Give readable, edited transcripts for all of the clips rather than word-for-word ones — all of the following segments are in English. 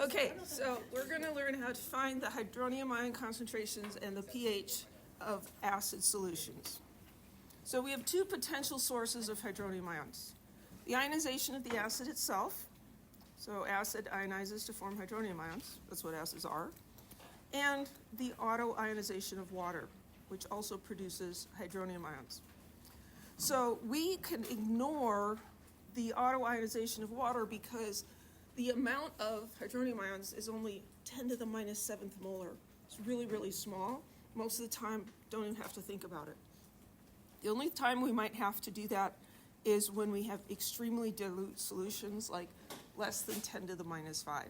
Okay, so we're going to learn how to find the hydronium ion concentrations and the pH of acid solutions. So we have two potential sources of hydronium ions. The ionization of the acid itself, so acid ionizes to form hydronium ions, that's what acids are, and the auto-ionization of water, which also produces hydronium ions. So we can ignore the auto-ionization of water because the amount of hydronium ions is only 10 to the minus 7th molar. It's really, really small. Most of the time, don't even have to think about it. The only time we might have to do that is when we have extremely dilute solutions, like less than 10 to the minus 5.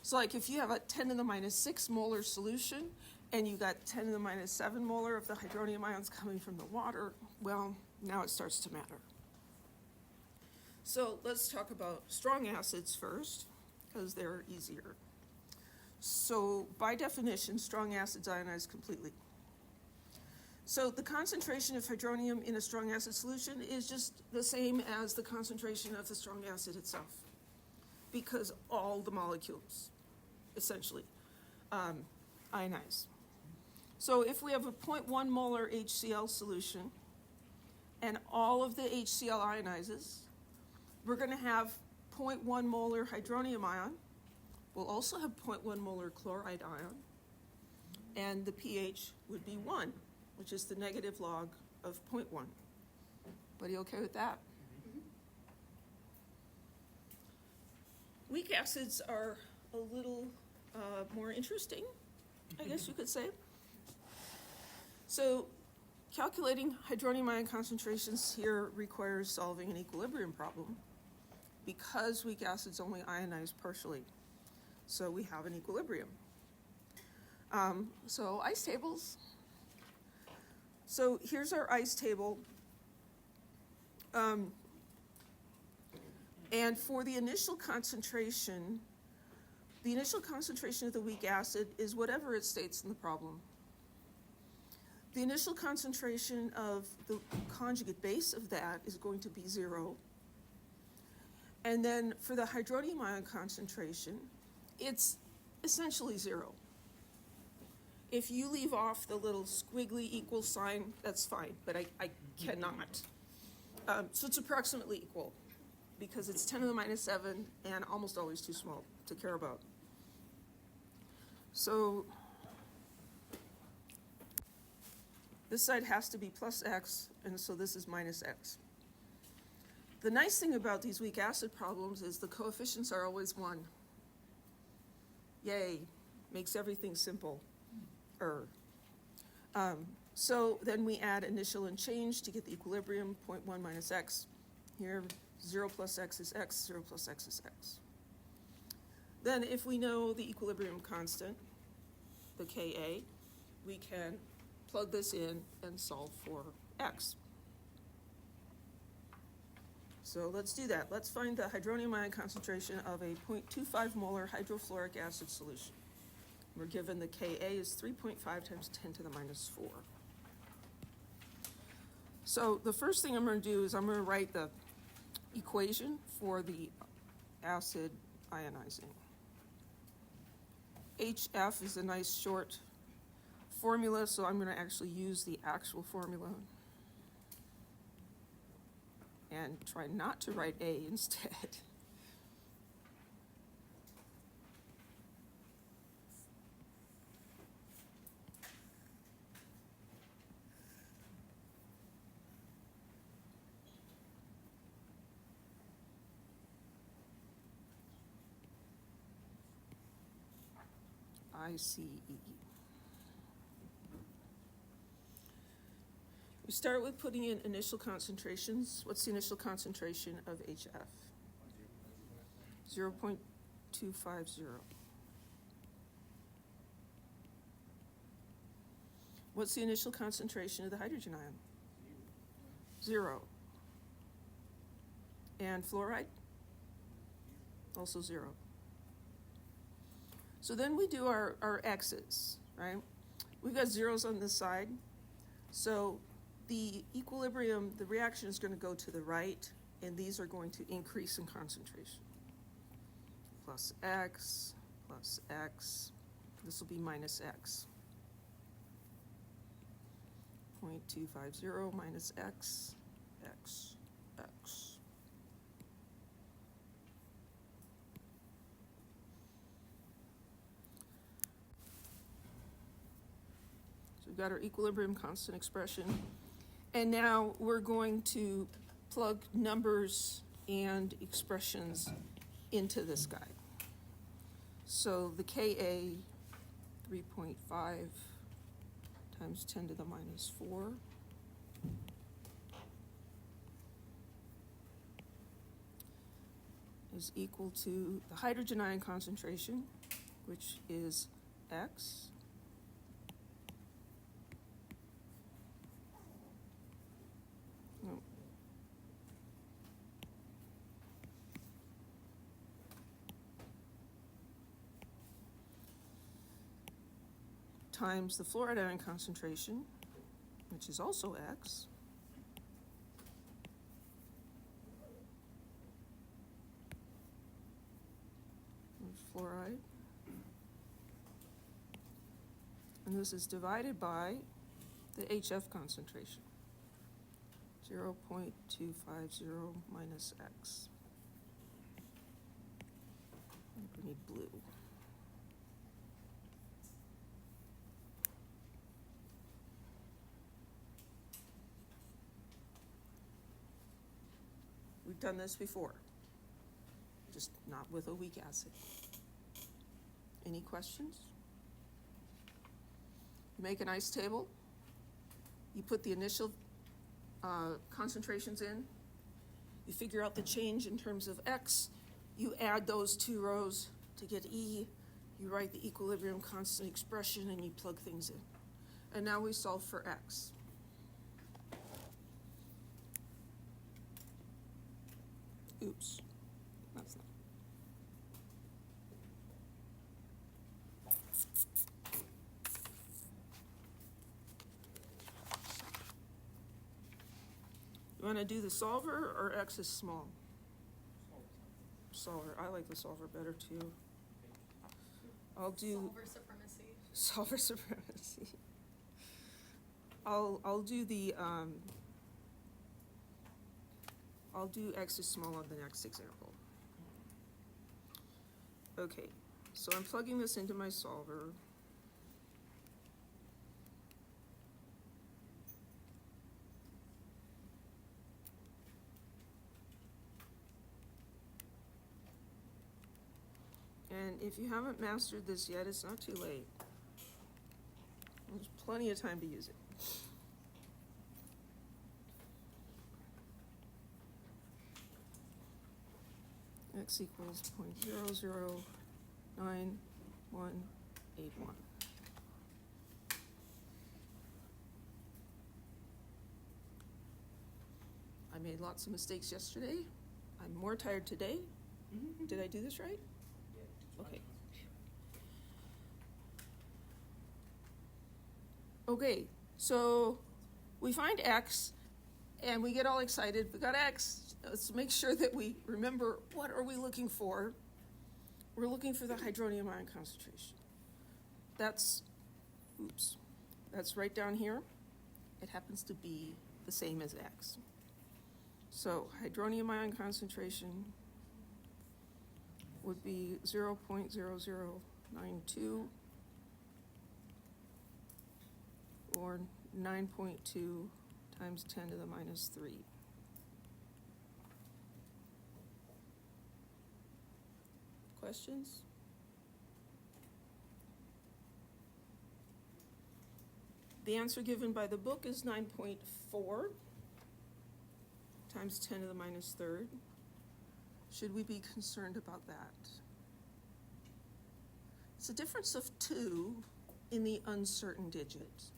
So like if you have a 10 to the minus 6 molar solution, and you got 10 to the minus 7 molar of the hydronium ions coming from the water, well, now it starts to matter. So let's talk about strong acids first, because they're easier. So by definition, strong acids ionize completely. So the concentration of hydronium in a strong acid solution is just the same as the concentration of the strong acid itself, because all the molecules, essentially, ionize. So if we have a 0.1 molar HCl solution, and all of the HCl ionizes, we're going to have 0.1 molar hydronium ion. We'll also have 0.1 molar chloride ion. And the pH would be 1, which is the negative log of 0.1. Everybody okay with that? Mm-hmm. Weak acids are a little more interesting, I guess you could say. So calculating hydronium ion concentrations here requires solving an equilibrium problem, because weak acids only ionize partially. So we have an equilibrium. So ice tables. So here's our ice table. And for the initial concentration of the weak acid is whatever it states in the problem. The initial concentration of the conjugate base of that is going to be 0. And then for the hydronium ion concentration, it's essentially 0. If you leave off the little squiggly equal sign, that's fine, but I cannot. So it's approximately equal, because it's 10 to the minus 7 and almost always too small to care about. So this side has to be plus x, and so this is minus x. The nice thing about these weak acid problems is the coefficients are always 1. Yay, makes everything simple. So then we add initial and change to get the equilibrium, 0.1 minus x. Here, 0 plus x is x, 0 plus x is x. Then if we know the equilibrium constant, the Ka, we can plug this in and solve for x. So let's do that. Let's find the hydronium ion concentration of a 0.25 molar hydrofluoric acid solution. We're given the Ka is 3.5 times 10 to the minus 4. So the first thing I'm going to do is I'm going to write the equation for the acid ionizing. HF is a nice short formula, so I'm going to actually use the actual formula and try not to write A instead. ICE. We start with putting in initial concentrations. What's the initial concentration of HF? 0.250. What's the initial concentration of the hydrogen ion? 0. And fluoride? Also 0. So then we do our x's, right? We've got zeros on this side. So the equilibrium, the reaction is going to go to the right, and these are going to increase in concentration. plus x plus x. This will be minus x. 0.250 minus x, x, x. So we've got our equilibrium constant expression. And now we're going to plug numbers and expressions into this guy. So the Ka, 3.5 times 10 to the minus 4. Is equal to the hydrogen ion concentration, which is x. No. Times the fluoride ion concentration, which is also x. Fluoride. And this is divided by the HF concentration, 0.250 minus x. I think we need blue. We've done this before, just not with a weak acid. Any questions? You make an ice table. You put the initial concentrations in. You figure out the change in terms of x. You add those two rows to get E. You write the equilibrium constant expression and you plug things in. And now we solve for x. Oops, that's not. You want to do the solver or x is small? Solver. I like the solver better too. I'll do solver supremacy. Solver supremacy. I'll do the I'll do x is small on the next example. Okay, so I'm plugging this into my solver. And if you haven't mastered this yet, it's not too late. There's plenty of time to use it. X equals 0.009181. I made lots of mistakes yesterday. I'm more tired today. Did I do this right? Okay. Okay, so we find x and we get all excited. We got x. Let's make sure that we remember what are we looking for. We're looking for the hydronium ion concentration. That's right down here. It happens to be the same as x. So hydronium ion concentration would be 0.0092 or 9.2 times 10 to the minus 3. Questions? The answer given by the book is 9.4 times 10 to the minus 3rd. Should we be concerned about that? It's a difference of 2 in the uncertain digits.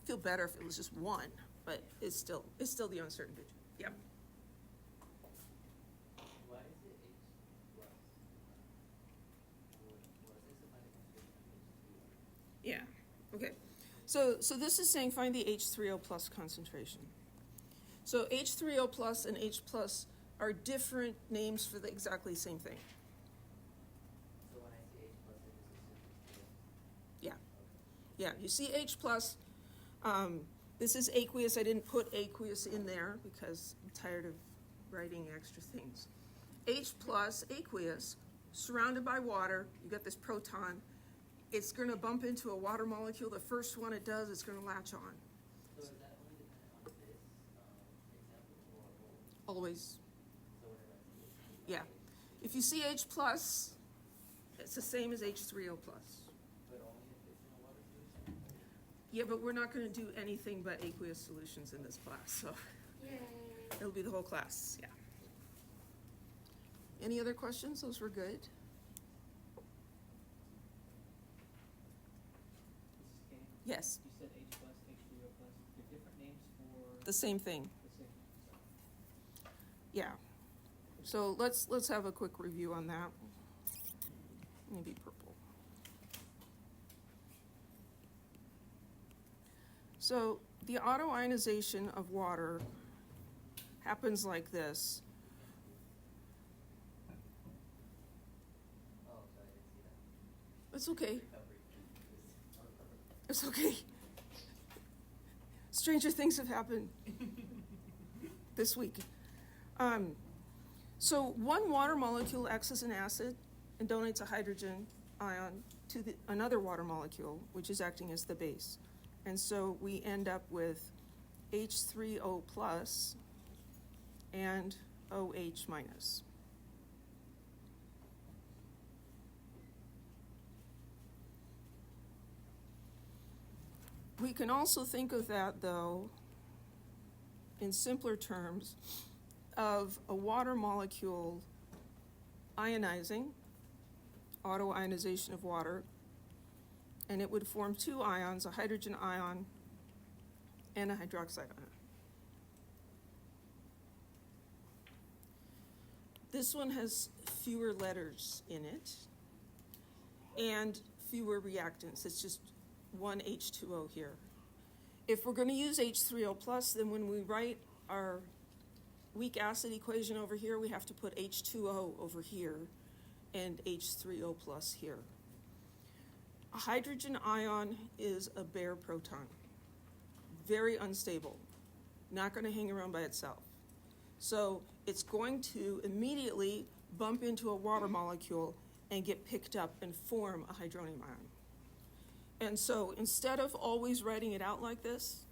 Feel better if it was just 1, but it's still the uncertain digit. Yep. Why is it H plus? Yeah. Okay. So this is saying find the H3O plus concentration. So H3O plus and H plus are different names for the exactly same thing. Yeah, you see H plus. This is aqueous. I didn't put aqueous in there because I'm tired of writing extra things. H plus, aqueous, surrounded by water. You got this proton. It's going to bump into a water molecule. The first one it does, it's going to latch on. So is that only dependent on this example or Always, so whenever I see it? yeah. If you see H plus, it's the same as H3O plus. But only if it's in a water solution? Yeah, but we're not going to do anything but aqueous solutions in this class, so it'll be the whole class, yeah. Any other questions? Those were good. Mrs. Kane, Yes, you said H plus, H3O plus. They're different names for the same thing, the same. Sorry. yeah. So let's have a quick review on that. Maybe purple. So the autoionization of water happens like this. Oh, sorry, I didn't see that. It's okay. Recovery. It's okay. Stranger things have happened this week. So one water molecule acts as an acid and donates a hydrogen ion to another water molecule, which is acting as the base. And so we end up with H3O plus and OH minus. We can also think of that, though, in simpler terms, of a water molecule ionizing, autoionization of water, and it would form two ions, a hydrogen ion and a hydroxide ion. This one has fewer letters in it and fewer reactants. It's just one H2O here. If we're going to use H3O plus, then when we write our weak acid equation over here, we have to put H2O over here and H3O plus here. A hydrogen ion is a bare proton, very unstable, not going to hang around by itself. So it's going to immediately bump into a water molecule and get picked up and form a hydronium ion. And so instead of always writing it out like this,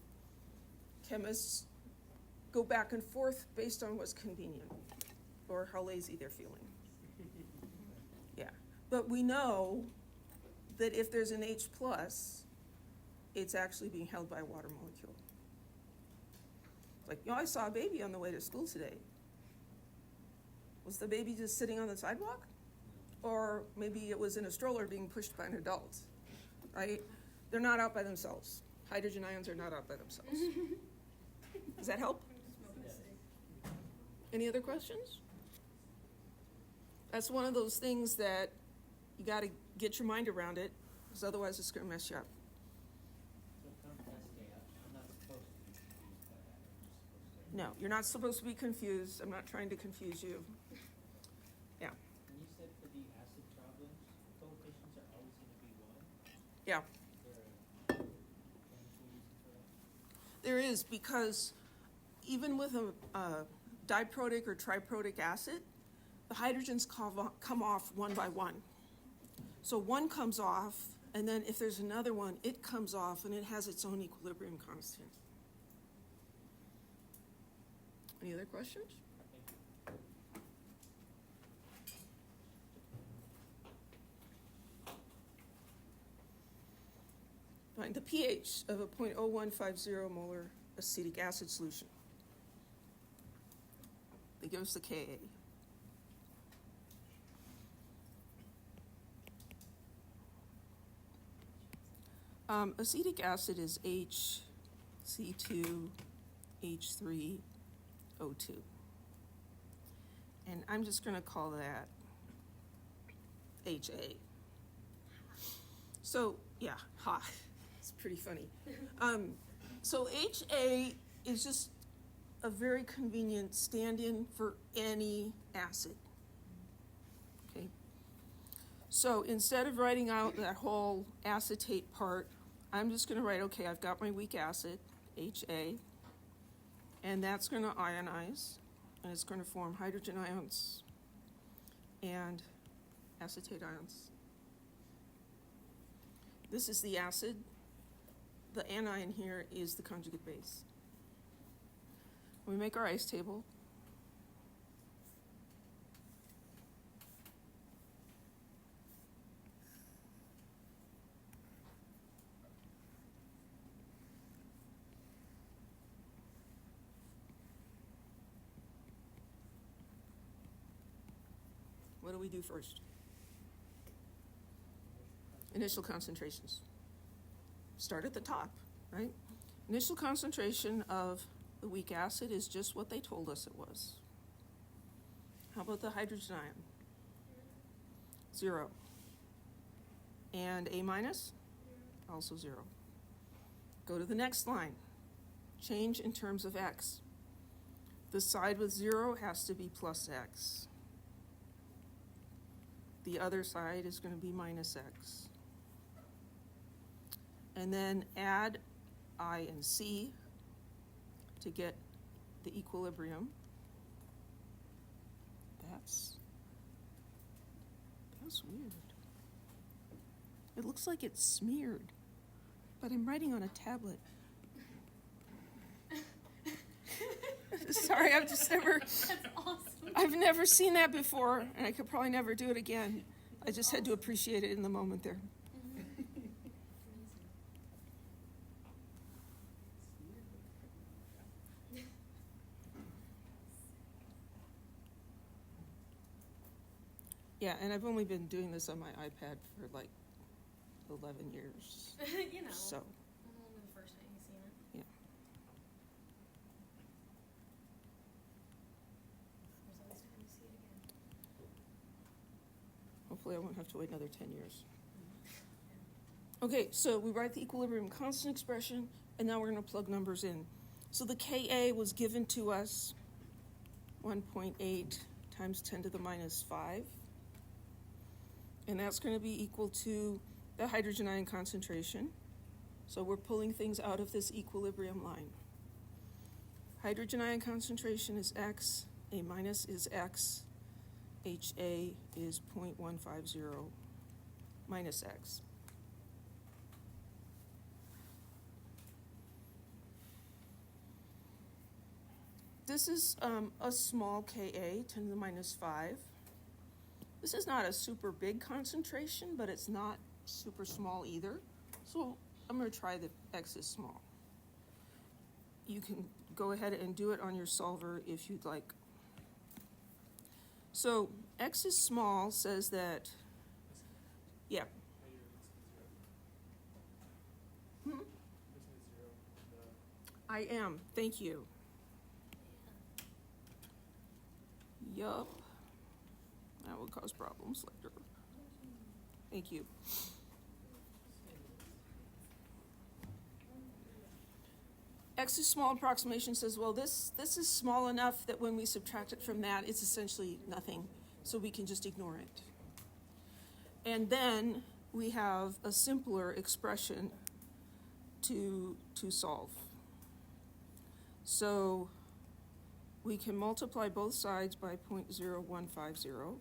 chemists go back and forth based on what's convenient or how lazy they're feeling. Yeah, but we know that if there's an H plus, it's actually being held by a water molecule. Like, I saw a baby on the way to school today. Was the baby just sitting on the sidewalk? Or maybe it was in a stroller being pushed by an adult, right? They're not out by themselves. Hydrogen ions are not out by themselves. Does that help? Any other questions? That's one of those things that you got to get your mind around it, because otherwise it's going to mess you up. So come SK, I'm not supposed to be confused by that. I'm just supposed to. No, you're not supposed to be confused. I'm not trying to confuse you. Yeah. And you said for the acid problems, coefficients are always going to be 1. Yeah. Is there a chemical reason for that? There is, because even with a diprotic or triprotic acid, the hydrogens come off one by one. So one comes off, and then if there's another one, it comes off, and it has its own equilibrium constant. Any other questions? Thank you. Find the pH of a 0.0150 molar acetic acid solution. They give us the Ka. Acetic acid is HC2H3O2. And I'm just going to call that HA. So, yeah, ha, it's pretty funny. So HA is just a very convenient stand-in for any acid. Okay. So instead of writing out that whole acetate part, I'm just gonna write, okay, I've got my weak acid, HA, and that's gonna ionize, and it's gonna form hydrogen ions and acetate ions. This is the acid. The anion here is the conjugate base. We make our ice table. What do we do first? Initial concentrations. Start at the top, right? Initial concentration of the weak acid is just what they told us it was. How about the hydrogen ion? 0. And A minus? Also 0. Go to the next line. Change in terms of X. The side with 0 has to be plus X. The other side is going to be minus X. And then add I and C to get the equilibrium. That's weird. It looks like it's smeared, but I'm writing on a tablet. Sorry, That's awesome. I've never seen that before, and I could probably never do it again. I just had to appreciate it in the moment there. Yeah, and I've only been doing this on my iPad for like 11 years. You know. So, The first time you've seen it. yeah. There's always time to see it again. Hopefully I won't have to wait another 10 years. Okay, so we write the equilibrium constant expression, and now we're going to plug numbers in. So the Ka was given to us 1.8 times 10 to the minus 5. And that's going to be equal to the hydrogen ion concentration. So we're pulling things out of this equilibrium line. Hydrogen ion concentration is X, A minus is X, HA is 0.150 minus X. This is a small Ka, 10 to the minus 5. This is not a super big concentration, but it's not super small either. So I'm going to try the X is small. You can go ahead and do it on your solver if you'd like. So X is small says that, yeah. I am, thank you. Yup. That would cause problems later. Thank you. X's small approximation says, well, this is small enough that when we subtract it from that, it's essentially nothing, so we can just ignore it. And then we have a simpler expression to solve. So we can multiply both sides by 0.0150.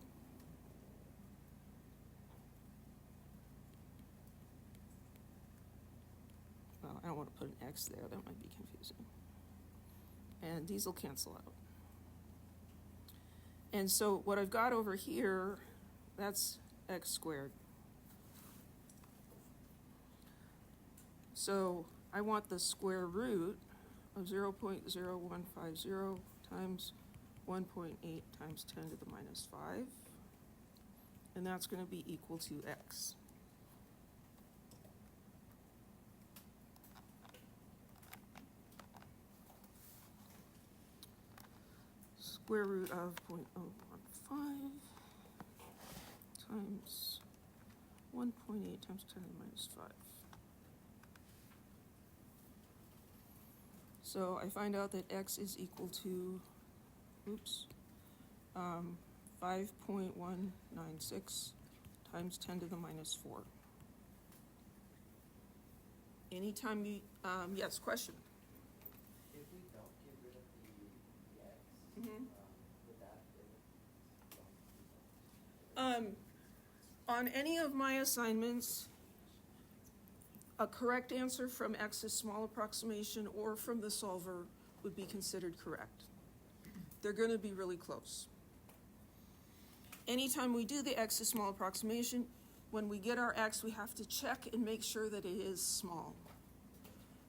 Well, I don't want to put an X there, that might be confusing. And these will cancel out. And so what I've got over here, that's X squared. So I want the square root of 0.0150 times 1.8 times 10 to the minus 5. And that's going to be equal to X. Square root of 0.015 times 1.8 times 10 to the minus 5. So I find out that X is equal to, 5.196 times 10 to the minus 4. Anytime you, yes, question? If we don't get rid of the X, Mhm. would that On any of my assignments, a correct answer from X's small approximation or from the solver would be considered correct. They're going to be really close. Anytime we do the X's small approximation, when we get our X, we have to check and make sure that it is small.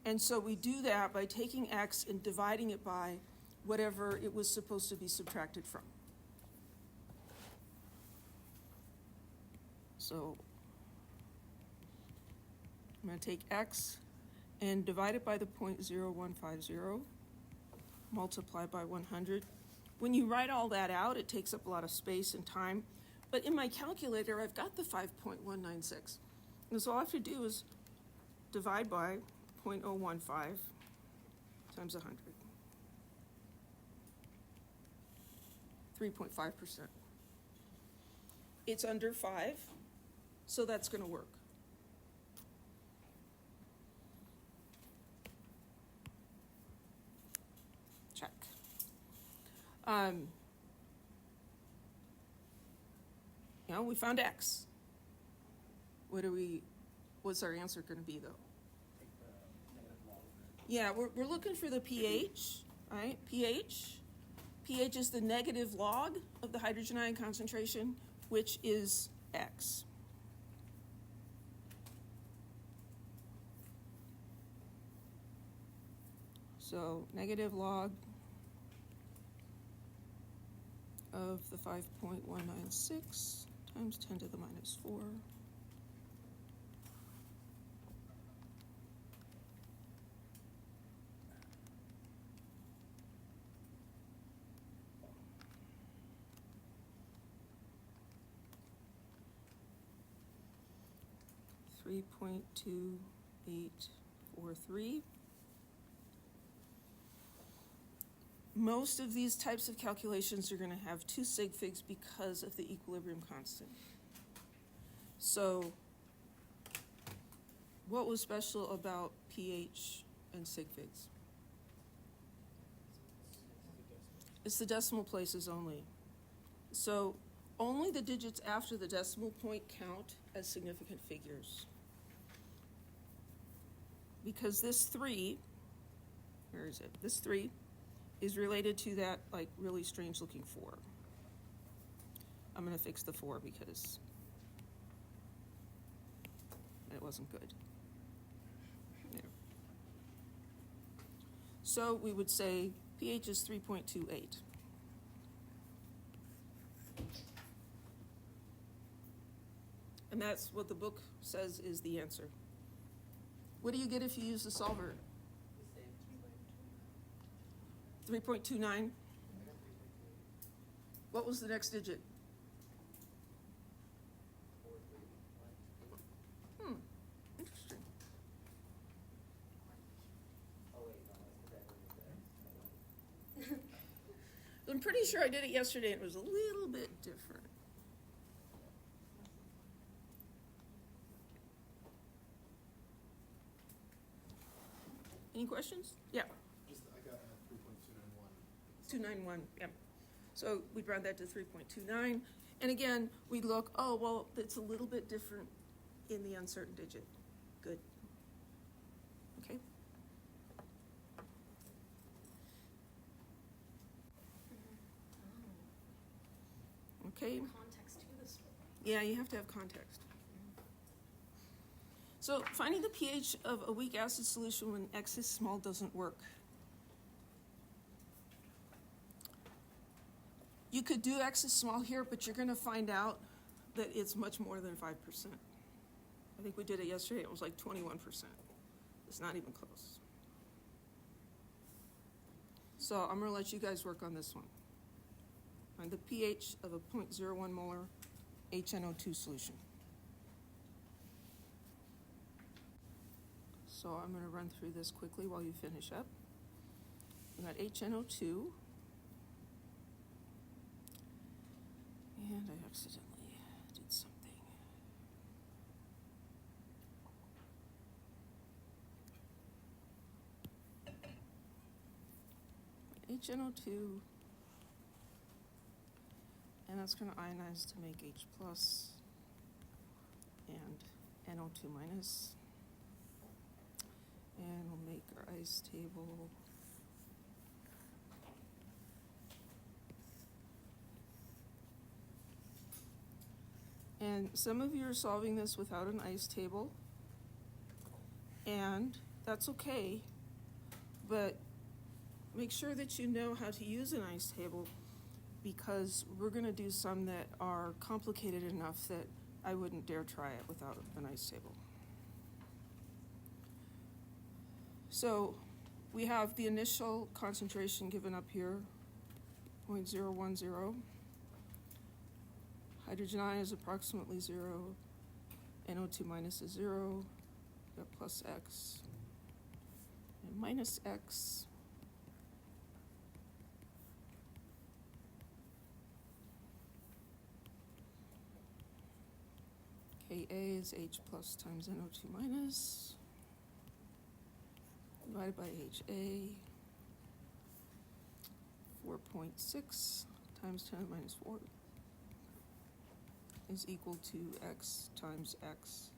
And so we do that by taking X and dividing it by whatever it was supposed to be subtracted from. So I'm going to take X and divide it by the 0.0150, multiply by 100. When you write all that out, it takes up a lot of space and time. But in my calculator, I've got the 5.196. And so all I have to do is divide by 0.015 times 100. 3.5%. It's under 5, so that's going to work. Check. We found X. What's our answer going to be, though? Yeah, we're looking for the pH, right? pH. pH is the negative log of the hydrogen ion concentration, which is X. So negative log of the 5.196 times 10 to the minus 4. .2843. Most of these types of calculations are going to have two sig figs because of the equilibrium constant. So what was special about pH and sig figs? It's the decimal places only. So only the digits after the decimal point count as significant figures. Because this 3, where is it? This 3 is related to that like really strange looking 4. I'm going to fix the 4 because it wasn't good. There. So we would say pH is 3.28. And that's what the book says is the answer. What do you get if you use the solver? the same 3.2. 3.29? What was the next digit? 4.3. Interesting. Oh wait, no, that's because I did the X. I'm pretty sure I did it yesterday and it was a little bit different. Any questions? Yeah. I got 3.291. 291, yep. So we'd round that to 3.29. And again, we'd look, oh, well, it's a little bit different in the uncertain digit. Good. Okay. Okay. Context to the story. Yeah, you have to have context. So finding the pH of a weak acid solution when X is small doesn't work. You could do X is small here, but you're going to find out that it's much more than 5%. I think we did it yesterday. It was like 21%. It's not even close. So I'm going to let you guys work on this one. Find the pH of a 0.01 molar HNO2 solution. So I'm going to run through this quickly while you finish up. We got HNO2. And I accidentally did something. HNO2, and that's going to ionize to make H plus and NO2 minus. And we'll make our ice table. And some of you are solving this without an ice table, and that's okay, but make sure that you know how to use an ice table, because we're going to do some that are complicated enough that I wouldn't dare try it without an ice table. So we have the initial concentration given up here, 0.010. Hydrogen ion is approximately 0. NO2 minus is 0. Got plus X and minus X. Ka is H plus times NO2 minus divided by HA. 4.6 times 10 to the minus 4 is equal to X times X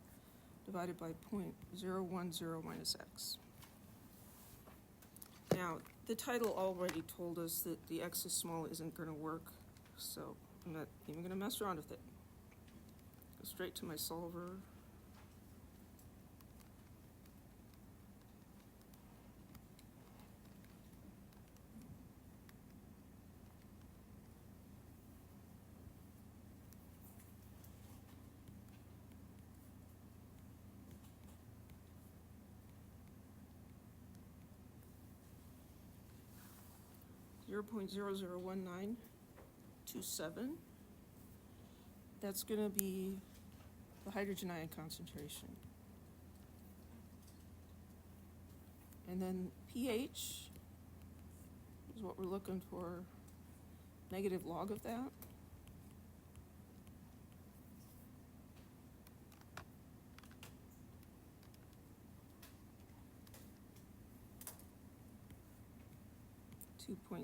divided by 0.010 minus X. Now, the title already told us that the X is small isn't going to work, so I'm not even going to mess around with it. Go straight to my solver. Zero 0.001927. That's going to be the hydrogen ion concentration. And then pH is what we're looking for, negative log of that.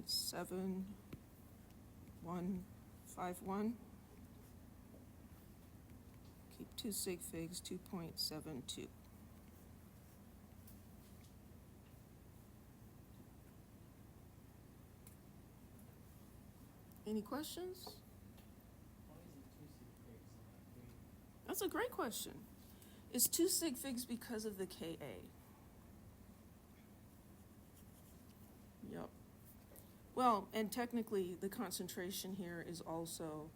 .7151. Keep 2 sig figs, 2.72. Any questions? Why is it 2 sig figs and not 3? That's a great question. It's 2 sig figs because of the Ka. Yep. Well, and technically the concentration here is also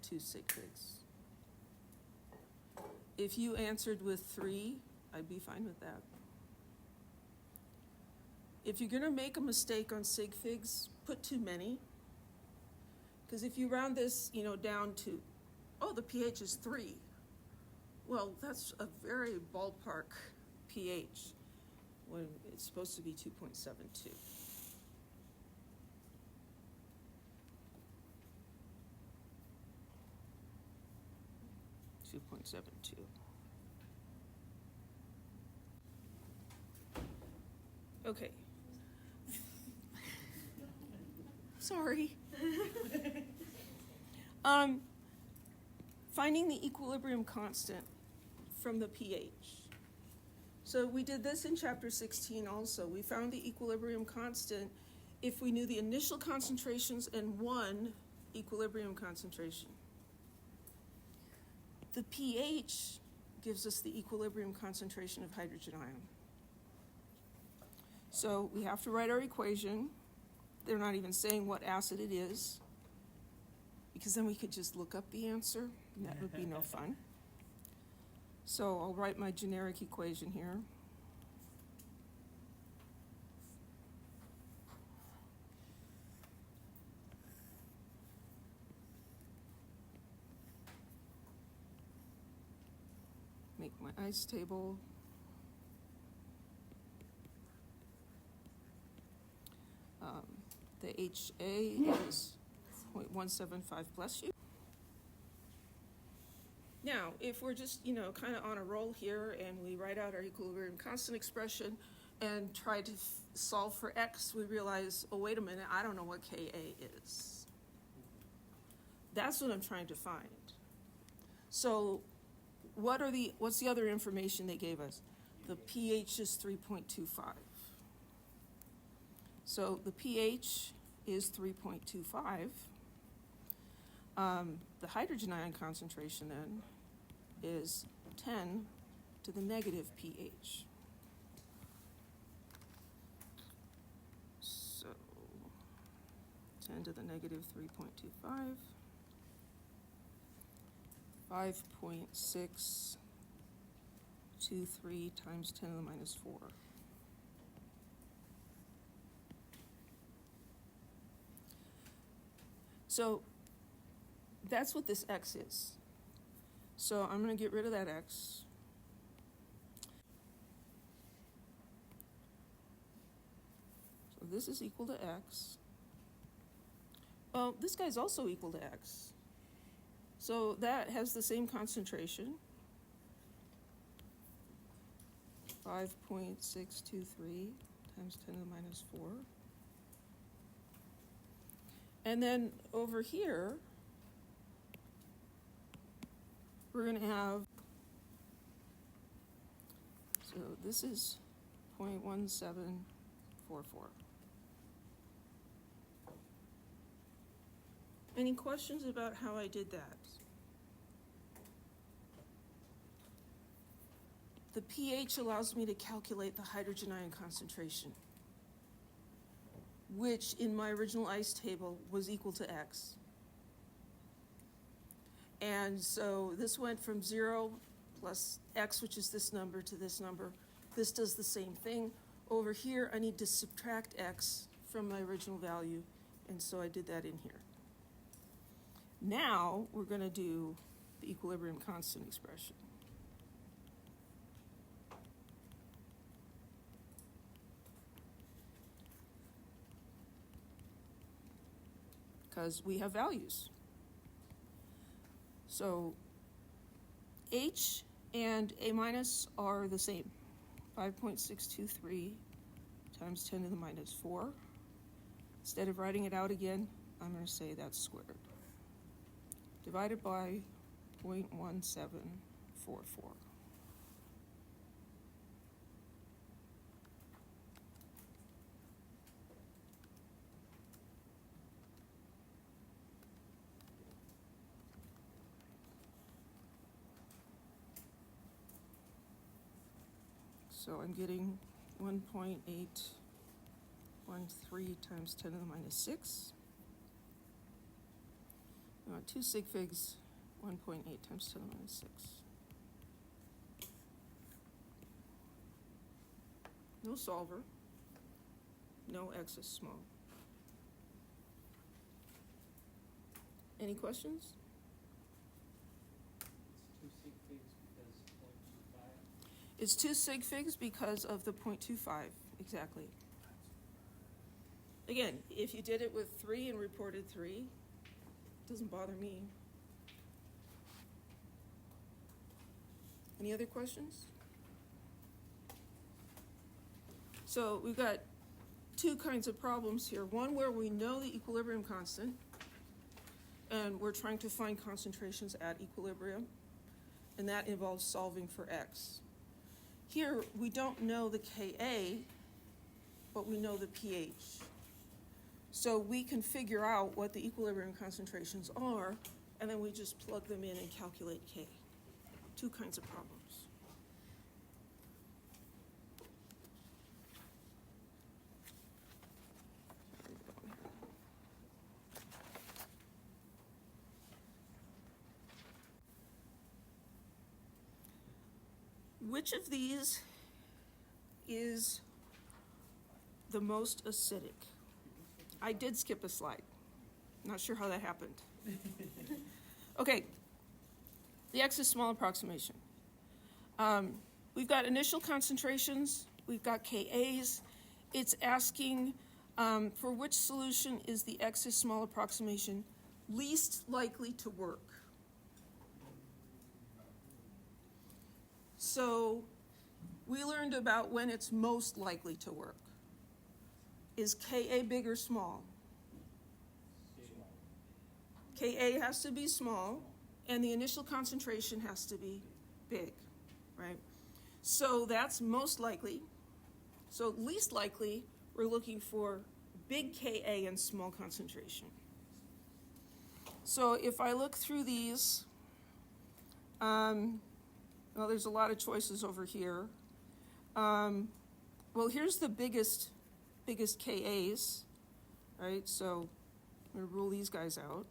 2 sig figs. If you answered with 3, I'd be fine with that. If you're going to make a mistake on sig figs, put too many. Because if you round this, down to, oh, the pH is 3. Well, that's a very ballpark pH when it's supposed to be 2.72. Okay. Sorry. Finding the equilibrium constant from the pH. So we did this in chapter 16 also. We found the equilibrium constant if we knew the initial concentrations and one equilibrium concentration. The pH gives us the equilibrium concentration of hydrogen ion. So we have to write our equation. They're not even saying what acid it is, because then we could just look up the answer, and that would be no fun. So I'll write my generic equation here. Make my ice table. The HA is 0.175, bless you. Now, if we're just, kind of on a roll here and we write out our equilibrium constant expression, and tried to solve for X, we realized, oh, wait a minute, I don't know what Ka is. That's what I'm trying to find. So what's the other information they gave us? The pH is 3.25. So the pH is 3.25. The hydrogen ion concentration then is 10 to the negative pH. So 10 to the negative 3.25. 5.623 times 10 to the minus 4. So that's what this X is. So I'm going to get rid of that X. So this is equal to X. Well, this guy's also equal to X. So that has the same concentration, 5.623 times 10 to the minus 4. And then over here, we're going to have, so this is 0.1744. Any questions about how I did that? The pH allows me to calculate the hydrogen ion concentration, which in my original ice table was equal to X. And so this went from 0 plus X, which is this number, to this number. This does the same thing. Over here, I need to subtract X from my original value, and so I did that in here. Now we're going to do the equilibrium constant expression. Because we have values. So H and A minus are the same. 5.623 times 10 to the minus 4. Instead of writing it out again, I'm going to say that's squared. Divided by 0.1744. So I'm getting 1.813 times 10 to the minus 6. 2 sig figs, 1.8 times 10 to the minus 6. No solver. No X is small. Any questions? It's 2 sig figs because 0.25. It's 2 sig figs because of the 0.25, exactly. Again, if you did it with 3 and reported 3, it doesn't bother me. Any other questions? So we've got two kinds of problems here. One where we know the equilibrium constant, and we're trying to find concentrations at equilibrium, and that involves solving for X. Here, we don't know the Ka, but we know the pH. So we can figure out what the equilibrium concentrations are, and then we just plug them in and calculate K. Two kinds of problems. Which of these is the most acidic? I did skip a slide. Not sure how that happened. Okay, the X is small approximation. We've got initial concentrations, we've got Kas. It's asking for which solution is the X is small approximation least likely to work. So we learned about when it's most likely to work. Is Ka big or small? Ka has to be small, and the initial concentration has to be big, right? So that's most likely. So least likely, we're looking for big Ka and small concentration. So if I look through these, well, there's a lot of choices over here. Well, here's the biggest Kas, right? So I'm going to rule these guys out.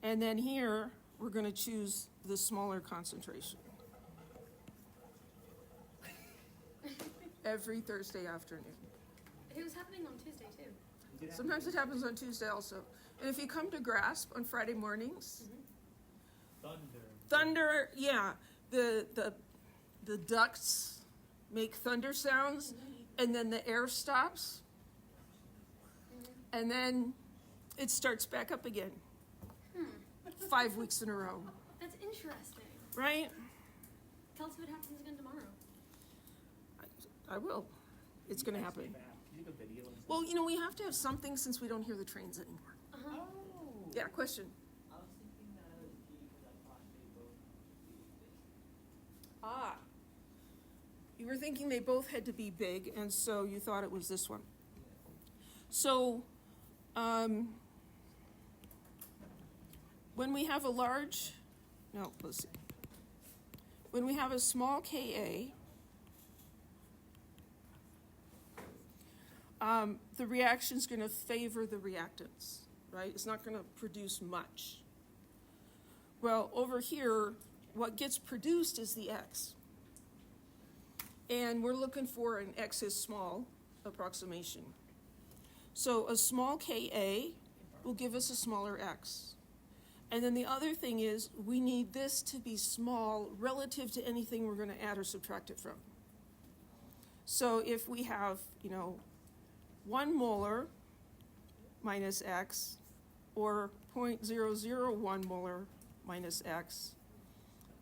And then here, we're going to choose the smaller concentration. Every Thursday afternoon. It was happening on Tuesday too. Sometimes it happens on Tuesday also. And if you come to GRASP on Friday mornings, thunder, yeah, the ducts make thunder sounds, and then the air stops, and then it starts back up again. 5 weeks in a row, That's interesting. right? Tell us if it happens again tomorrow. I will. It's going to happen. Can you take a video and Well, we have to have something since we don't hear the trains anymore. Uh-huh. Oh. Yeah, question. I was thinking that it was G because I thought they both be big. Ah. You were thinking they both had to be big, and so you thought it was this one. So, when we have a large, no, let's see. When we have a small Ka, the reaction's going to favor the reactants, right? It's not going to produce much. Well, over here, what gets produced is the X. And we're looking for an X is small approximation. So a small Ka will give us a smaller X. And then the other thing is we need this to be small relative to anything we're going to add or subtract it from. So if we have, 1 molar minus X or 0.001 molar minus X,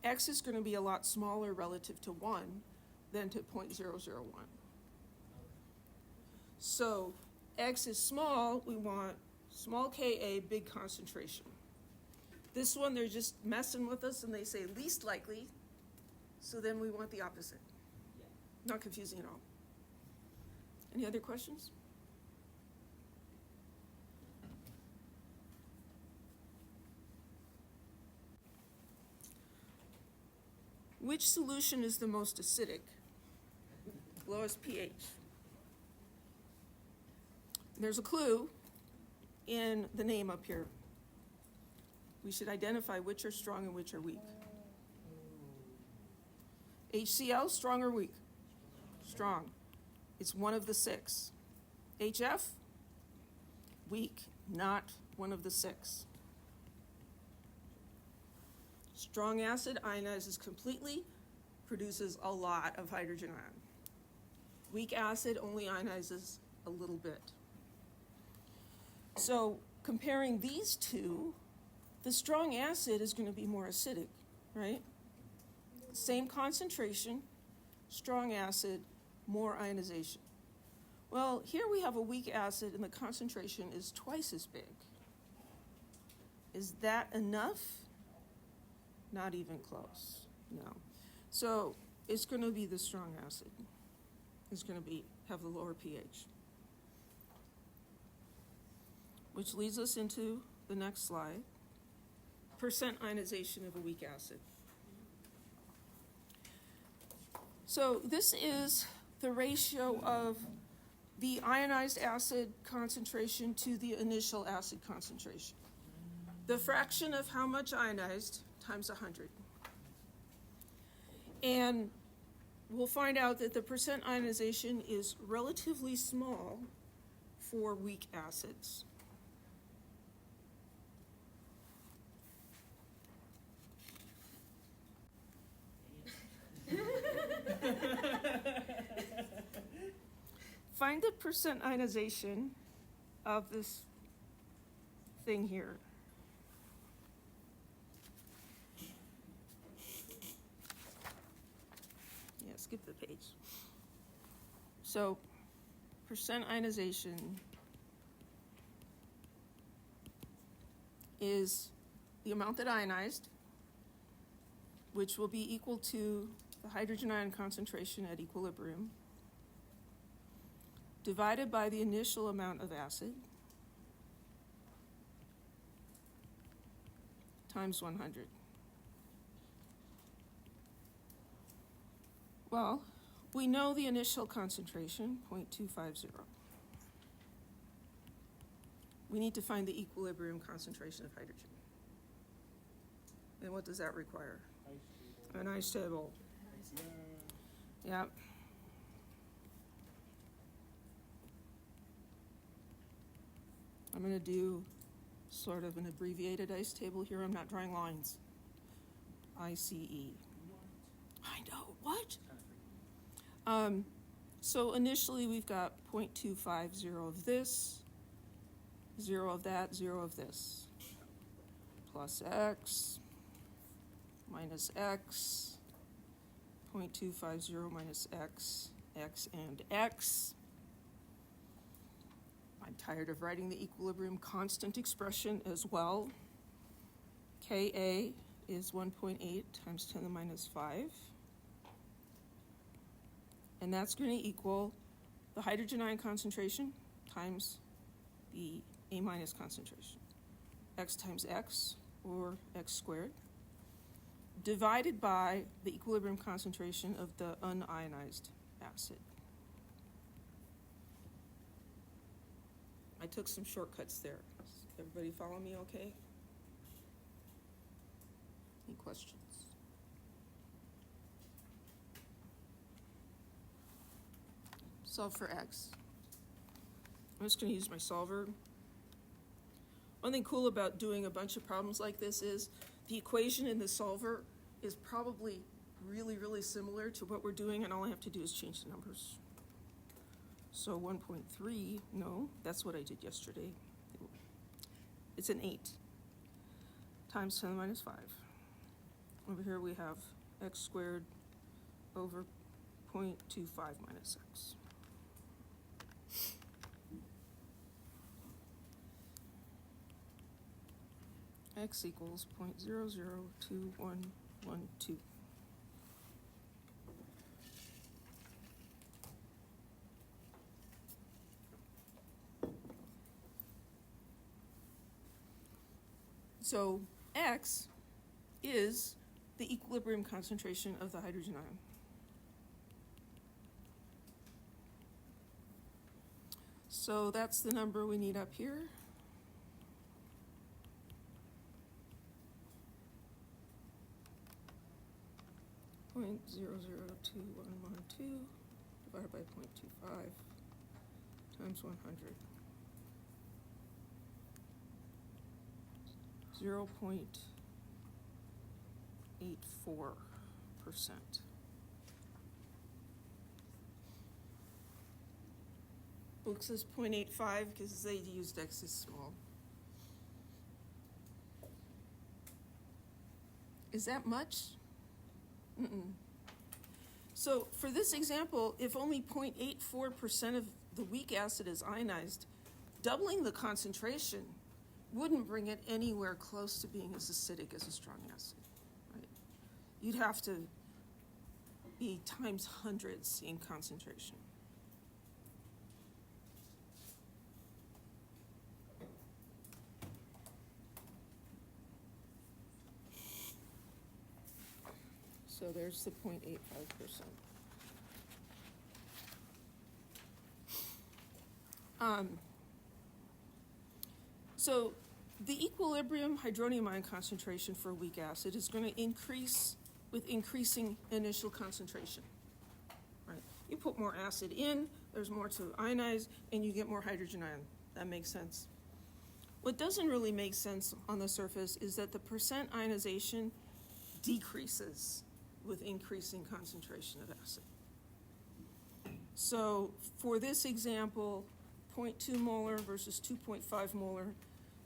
X is going to be a lot smaller relative to 1 than to 0.001. So X is small, we want small Ka, big concentration. This one, they're just messing with us and they say least likely, so then we want the opposite. Not confusing at all. Any other questions? Which solution is the most acidic? Lowest pH. There's a clue in the name up here. We should identify which are strong and which are weak. HCl, strong or weak? Strong. It's one of the 6. HF, weak, not one of the 6. Strong acid ionizes completely, produces a lot of hydrogen ion. Weak acid only ionizes a little bit. So comparing these two, the strong acid is going to be more acidic, right? Same concentration, strong acid, more ionization. Well, here we have a weak acid and the concentration is twice as big. Is that enough? Not even close, no. So it's going to be the strong acid. It's going to have the lower pH. Which leads us into the next slide. Percent ionization of a weak acid. So this is the ratio of the ionized acid concentration to the initial acid concentration. The fraction of how much ionized times 100. And we'll find out that the percent ionization is relatively small for weak acids. Find the percent ionization of this thing here. Yes, skip the page. So, percent ionization is the amount that ionized, which will be equal to the hydrogen ion concentration at equilibrium, divided by the initial amount of acid, times 100. Well, we know the initial concentration, 0.250. We need to find the equilibrium concentration of hydrogen. And what does that require? An ice table. Yep. I'm going to do sort of an abbreviated ice table here. I'm not drawing lines. ICE. I know. What? So initially we've got 0.250 of this, 0 of that, 0 of this, plus x, minus x, 0.250 minus x, x and x. I'm tired of writing the equilibrium constant expression as well. Ka is 1.8 times 10 to the minus 5. And that's going to equal the hydrogen ion concentration times the A minus concentration. X times x, or x squared, divided by the equilibrium concentration of the unionized acid. I took some shortcuts there. Everybody follow me okay? Any questions? Solve for x. I'm just going to use my solver. One thing cool about doing a bunch of problems like this is the equation in the solver is probably really, really similar to what we're doing, and all I have to do is change the numbers. So 1.3, no, that's what I did yesterday. It's an 8 times 10 to the minus 5. Over here we have x squared over 0.25 minus x. X equals 0.002112. So X is the equilibrium concentration of the hydrogen ion. So that's the number we need up here. Point 0.002112 divided by 0.25 times 100. 0.84%. Book says 0.85 because they used X as small. Is that much? Mm-mm. So for this example, if only 0.84% of the weak acid is ionized, doubling the concentration wouldn't bring it anywhere close to being as acidic as a strong acid, right? You'd have to be times hundreds in concentration. So there's the 0.85%. So the equilibrium hydronium ion concentration for a weak acid is going to increase with increasing initial concentration. Right? You put more acid in, there's more to ionize, and you get more hydrogen ion. That makes sense. What doesn't really make sense on the surface is that the percent ionization decreases with increasing concentration of acid. So for this example, 0.2 molar versus 2.5 molar,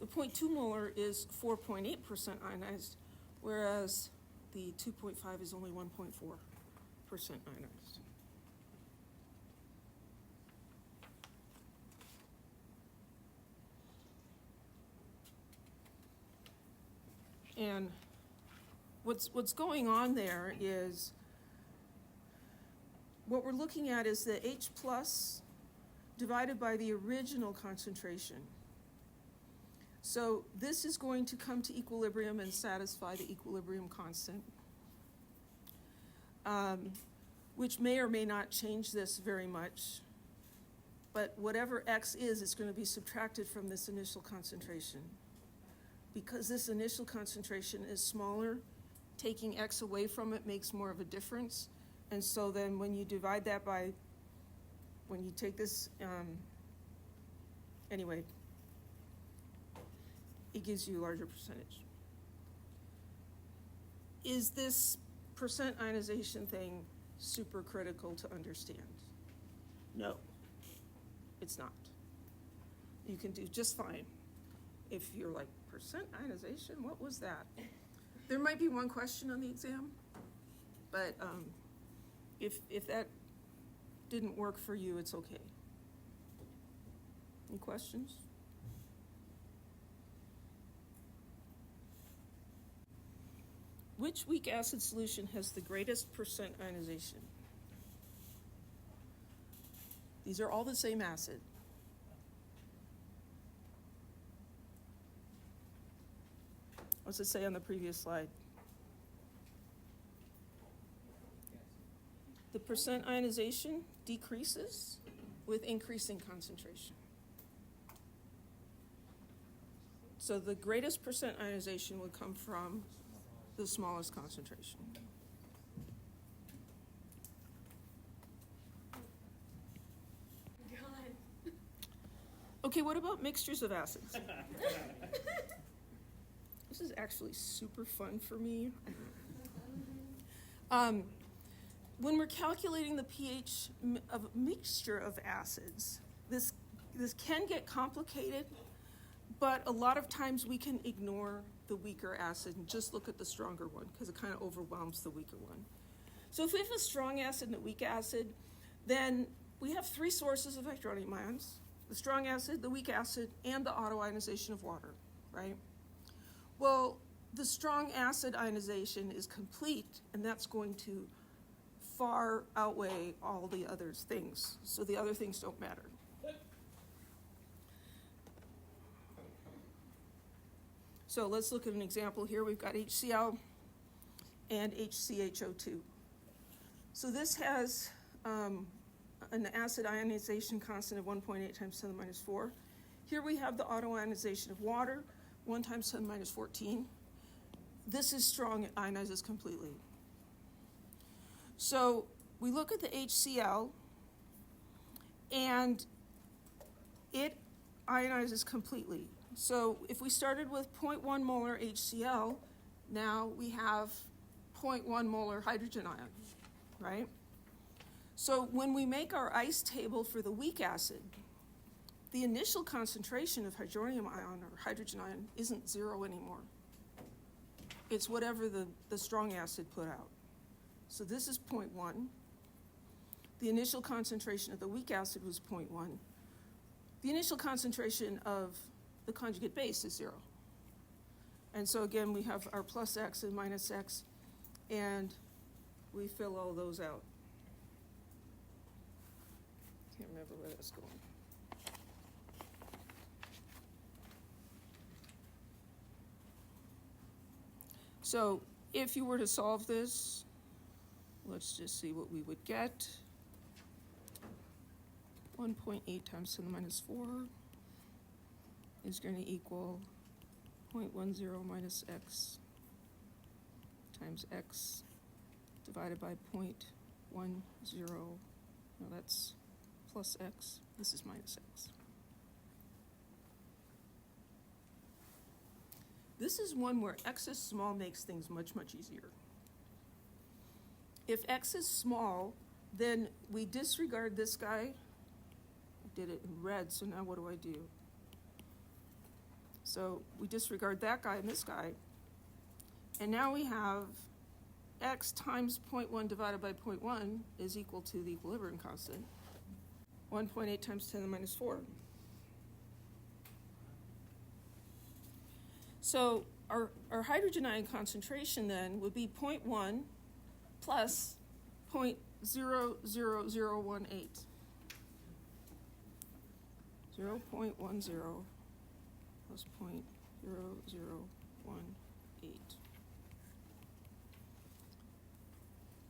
the 0.2 molar is 4.8% ionized, whereas the 2.5 is only 1.4% ionized. And what's going on there is, what we're looking at is the H plus divided by the original concentration. So this is going to come to equilibrium and satisfy the equilibrium constant, which may or may not change this very much. But whatever X is, it's going to be subtracted from this initial concentration. Because this initial concentration is smaller, taking X away from it makes more of a difference. And so then when you divide that by, when you take this, anyway, it gives you a larger percentage. Is this percent ionization thing super critical to understand? No, it's not. You can do just fine. If you're like, percent ionization, what was that? There might be one question on the exam, but if that didn't work for you, it's okay. Any questions? Which weak acid solution has the greatest percent ionization? These are all the same acid. What's it say on the previous slide? The percent ionization decreases with increasing concentration. So the greatest percent ionization would come from the smallest concentration. God. Okay, what about mixtures of acids? This is actually super fun for me. When we're calculating the pH of a mixture of acids, this can get complicated, but a lot of times we can ignore the weaker acid and just look at the stronger one because it kind of overwhelms the weaker one. So if we have a strong acid and a weak acid, then we have three sources of hydronium ions: the strong acid, the weak acid, and the autoionization of water, right? Well, the strong acid ionization is complete, and that's going to far outweigh all the other things. So the other things don't matter. So let's look at an example here. We've got HCl and HCHO2. So this has an acid ionization constant of 1.8 times 10 to the minus 4. Here we have the autoionization of water, 1 times 10 to the minus 14. This is strong, it ionizes completely. So we look at the HCl, and it ionizes completely. So if we started with 0.1 molar HCl, now we have 0.1 molar hydrogen ion, right? So when we make our ice table for the weak acid, the initial concentration of hydronium ion or hydrogen ion isn't 0 anymore. It's whatever the strong acid put out. So this is 0.1. The initial concentration of the weak acid was 0.1. The initial concentration of the conjugate base is 0. And so again, we have our plus X and minus X, and we fill all those out. Can't remember where that's going. So if you were to solve this, let's just see what we would get. 1.8 times 10 to the minus 4 is going to equal 0.10 minus X times X divided by 0.10. No, that's plus X. This is minus X. This is one where X is small makes things much, much easier. If X is small, then we disregard this guy. I did it in red, so now what do I do? So we disregard that guy and this guy. And now we have x times 0.1 divided by 0.1 is equal to the equilibrium constant, 1.8 times 10 to the minus 4. So our hydrogen ion concentration then would be 0.1 plus 0.00018. 0.10 plus 0.0018.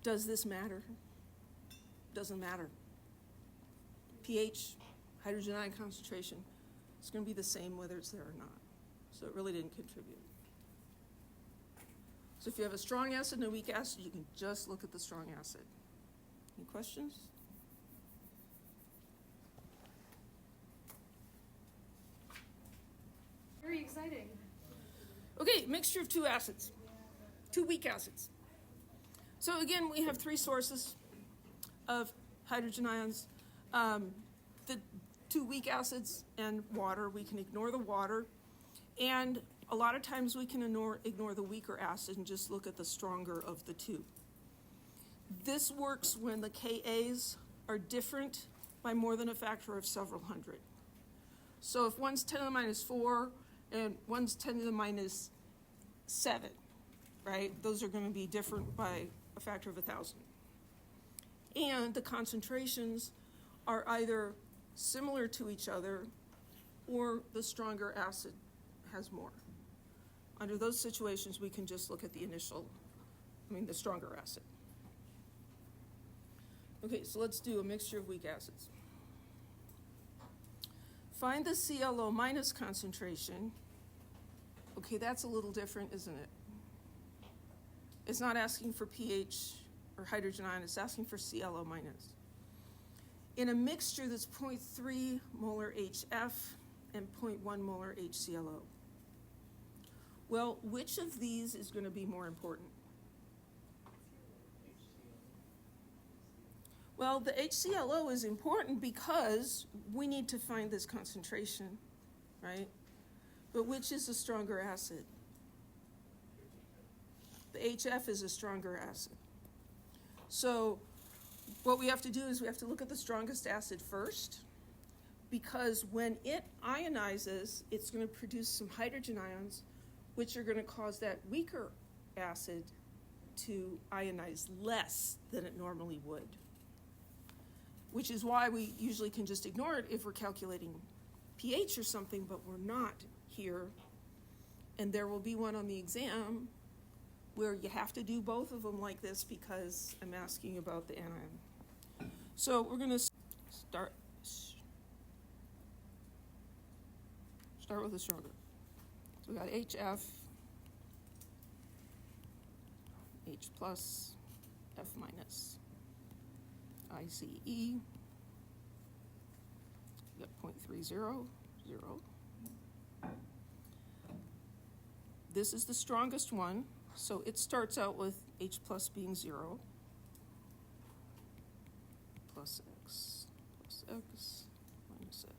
Does this matter? Doesn't matter. pH, hydrogen ion concentration, it's going to be the same whether it's there or not. So it really didn't contribute. So if you have a strong acid and a weak acid, you can just look at the strong acid. Any questions? Very exciting. Okay, mixture of two acids, two weak acids. So again, we have three sources of hydrogen ions. The two weak acids and water, we can ignore the water. And a lot of times we can ignore the weaker acid and just look at the stronger of the two. This works when the Kas are different by more than a factor of several hundred. So if one's 10 to the minus 4 and one's 10 to the minus 7, right? Those are going to be different by a factor of 1,000. And the concentrations are either similar to each other or the stronger acid has more. Under those situations, we can just look at the the stronger acid. Okay, so let's do a mixture of weak acids. Find the ClO minus concentration. Okay, that's a little different, isn't it? It's not asking for pH or hydrogen ion, it's asking for ClO minus. In a mixture that's 0.3 molar HF and 0.1 molar HClO. Well, which of these is going to be more important? Well, the HClO is important because we need to find this concentration, right? But which is the stronger acid? The HF is a stronger acid. So what we have to do is we have to look at the strongest acid first, because when it ionizes, it's going to produce some hydrogen ions, which are going to cause that weaker acid to ionize less than it normally would. Which is why we usually can just ignore it if we're calculating pH or something, but we're not here. And there will be one on the exam where you have to do both of them like this because I'm asking about the anion. So we're going to start with the stronger. So we got HF, H plus, F minus, ICE, we got 0.30, 0. This is the strongest one, so it starts out with H plus being 0, plus X, minus X.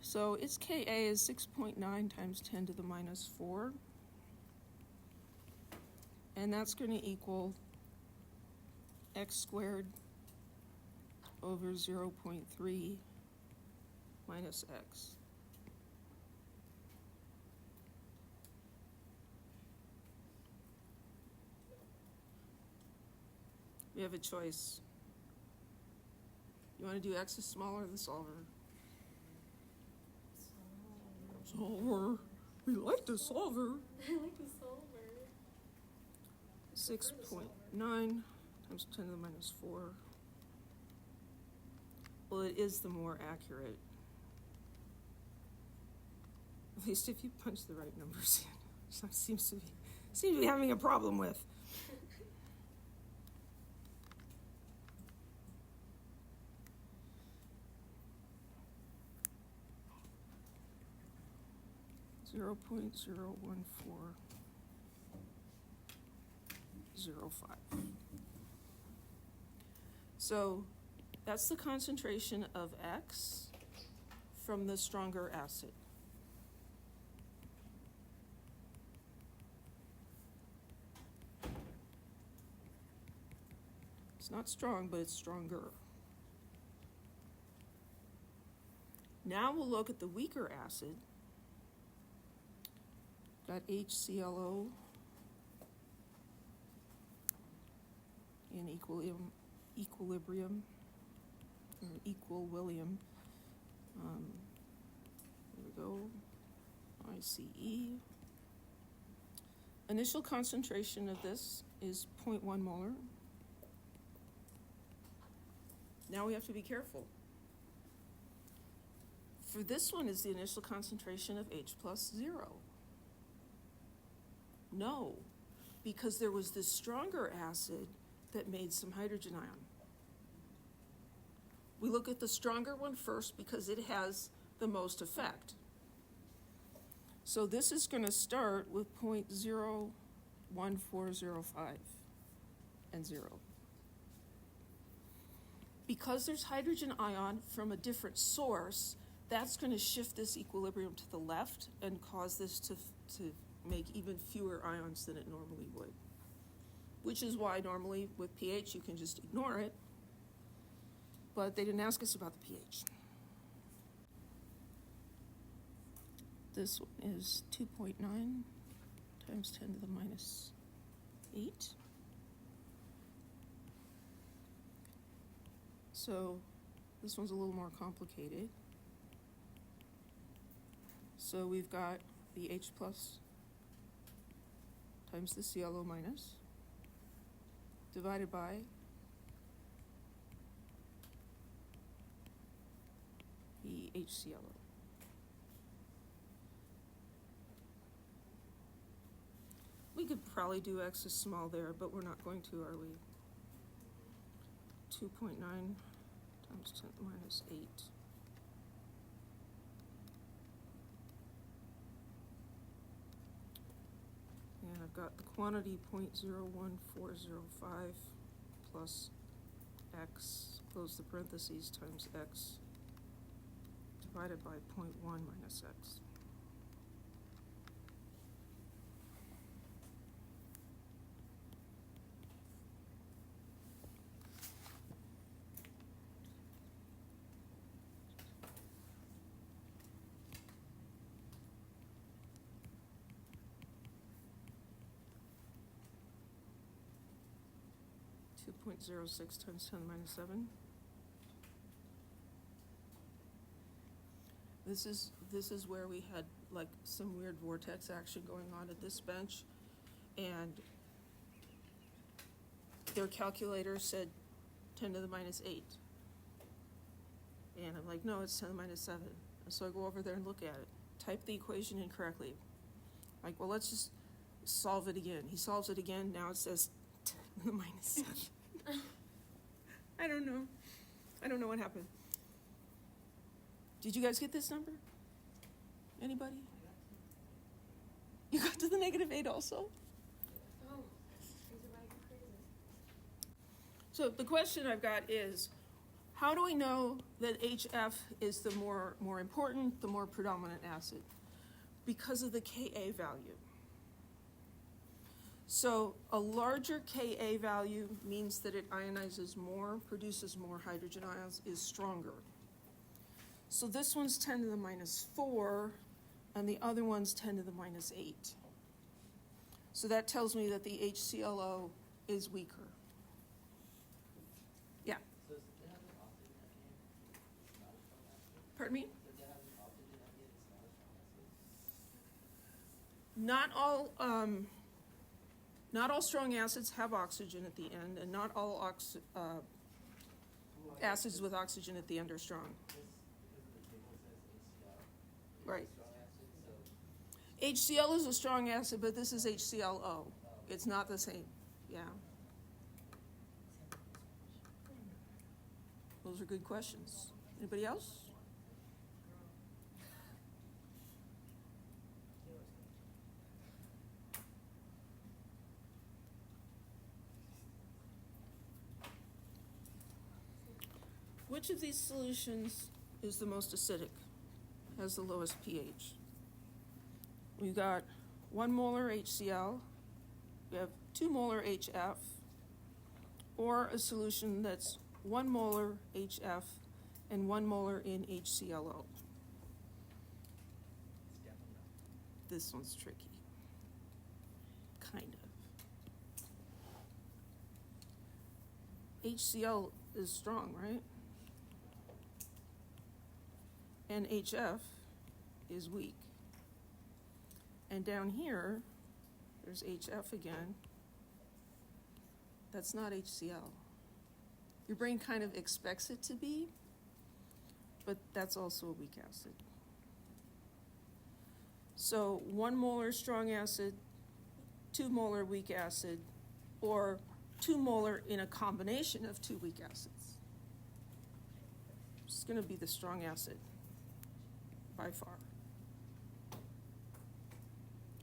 So its Ka is 6.9 times 10 to the minus 4. And that's going to equal x squared over 0.3 minus x. We have a choice. You want to do x is smaller than the solver? Solver. We like the solver. I like the solver. 6.9 times 10 to the minus 4. Well, it is the more accurate. At least if you punch the right numbers in. So seems to be having a problem with. .01405. So that's the concentration of X from the stronger acid. It's not strong, but it's stronger. Now we'll look at the weaker acid. Got HClO in equilibrium, or equilibrium. There we go. ICE. Initial concentration of this is 0.1 molar. Now we have to be careful. For this one, is the initial concentration of H plus 0? No, because there was this stronger acid that made some hydrogen ion. We look at the stronger one first because it has the most effect. So this is going to start with 0.01405 and 0. Because there's hydrogen ion from a different source, that's going to shift this equilibrium to the left and cause this to make even fewer ions than it normally would. Which is why normally with pH you can just ignore it, but they didn't ask us about the pH. This one is 2.9 times 10 to the minus 8. So this one's a little more complicated. So we've got the H plus times the ClO minus divided by the HClO. We could probably do X is small there, but we're not going to, are we? 2.9 times 10 to the minus 8. And I've got the quantity 0.01405 plus X, close the parentheses, times X, divided by 0.1 minus X. Two 0.06 times 10 to the minus 7. This is where we had like some weird vortex action going on at this bench, and their calculator said 10 to the minus 8. And I'm like, no, it's 10 to the minus 7. And so I go over there and look at it, type the equation incorrectly. Like, well, let's just solve it again. He solves it again, now it says 10 to the minus 7. I don't know what happened. Did you guys get this number? Anybody? You got to the negative 8 also? Oh, things are like crazy. So the question I've got is, how do we know that HF is the more important, the more predominant acid? Because of the Ka value. So a larger Ka value means that it ionizes more, produces more hydrogen ions, is stronger. So this one's 10 to the minus 4, and the other one's 10 to the minus 8. So that tells me that the HClO is weaker. Yeah. So does it have an oxygen at the end? Not a strong acid? Pardon me? Does it have an oxygen at the end? It's Not all strong acids have oxygen at the end, and not all acids with oxygen at the end are strong. because the table says HCl. Right. Strong acid, so HCl is a strong acid, but this is HClO. It's not the same. Yeah. Those are good questions. Anybody else? Which of these solutions is the most acidic? has the lowest pH. We've got 1 molar HCl, we have 2 molar HF, or a solution that's 1 molar HF and 1 molar in HClO. It's definitely This one's tricky. Kind of. HCl is strong, right? And HF is weak. And down here, there's HF again. That's not HCl. Your brain kind of expects it to be, but that's also a weak acid. So 1 molar strong acid, 2 molar weak acid, or 2 molar in a combination of 2 weak acids. It's going to be the strong acid by far.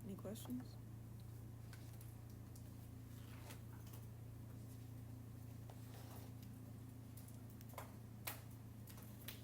Any questions?